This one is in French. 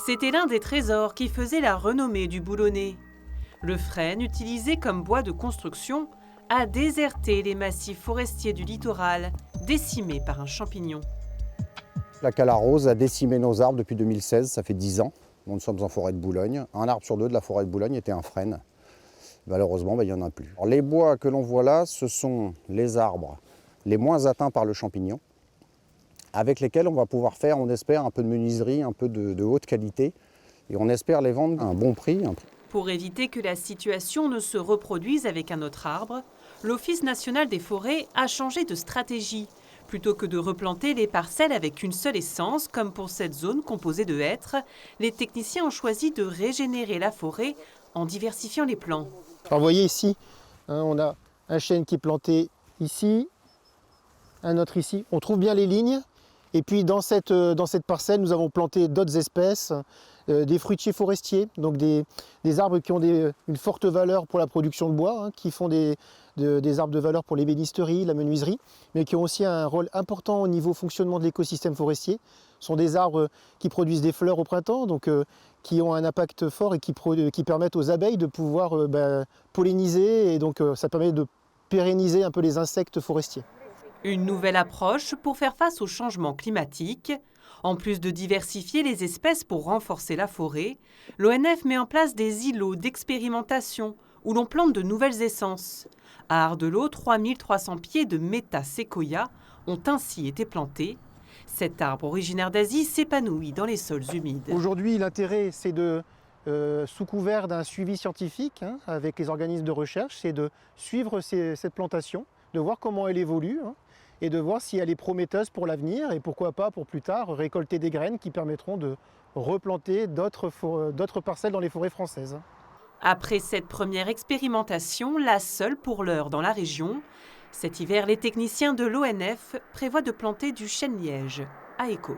C'était l'un des trésors qui faisait la renommée du Boulonnais. Le frêne, utilisé comme bois de construction, a déserté les massifs forestiers du littoral, décimés par un champignon. La calarose a décimé nos arbres depuis 2016, ça fait 10 ans. Nous sommes en forêt de Boulogne. Un arbre sur deux de la forêt de Boulogne était un frêne. Malheureusement, il n'y en a plus. Alors, les bois que l'on voit là, ce sont les arbres les moins atteints par le champignon, avec lesquels on va pouvoir faire, on espère, un peu de menuiserie, un peu de haute qualité. Et on espère les vendre à un bon prix. Pour éviter que la situation ne se reproduise avec un autre arbre, l'Office national des forêts a changé de stratégie. Plutôt que de replanter les parcelles avec une seule essence, comme pour cette zone composée de hêtres, les techniciens ont choisi de régénérer la forêt en diversifiant les plants. Alors vous voyez ici, on a un chêne qui est planté ici, un autre ici. On trouve bien les lignes. Et puis dans cette parcelle, nous avons planté d'autres espèces, des fruitiers forestiers, donc des arbres qui ont une forte valeur pour la production de bois, qui font des arbres de valeur pour l'ébénisterie, la menuiserie, mais qui ont aussi un rôle important au niveau fonctionnement de l'écosystème forestier. Ce sont des arbres qui produisent des fleurs au printemps, donc qui ont un impact fort et qui permettent aux abeilles de pouvoir polliniser, et donc ça permet de pérenniser un peu les insectes forestiers. Une nouvelle approche pour faire face au changement climatique. En plus de diversifier les espèces pour renforcer la forêt, l'ONF met en place des îlots d'expérimentation où l'on plante de nouvelles essences. À Ardelot, 3300 pieds de Meta-séquoia ont ainsi été plantés. Cet arbre originaire d'Asie s'épanouit dans les sols humides. Aujourd'hui, l'intérêt, c'est sous couvert d'un suivi scientifique avec les organismes de recherche, c'est de suivre cette plantation, de voir comment elle évolue, et de voir si elle est prometteuse pour l'avenir et pourquoi pas pour plus tard récolter des graines qui permettront de replanter d'autres parcelles dans les forêts françaises. Après cette première expérimentation, la seule pour l'heure dans la région, cet hiver, les techniciens de l'ONF prévoient de planter du chêne-liège à Écault.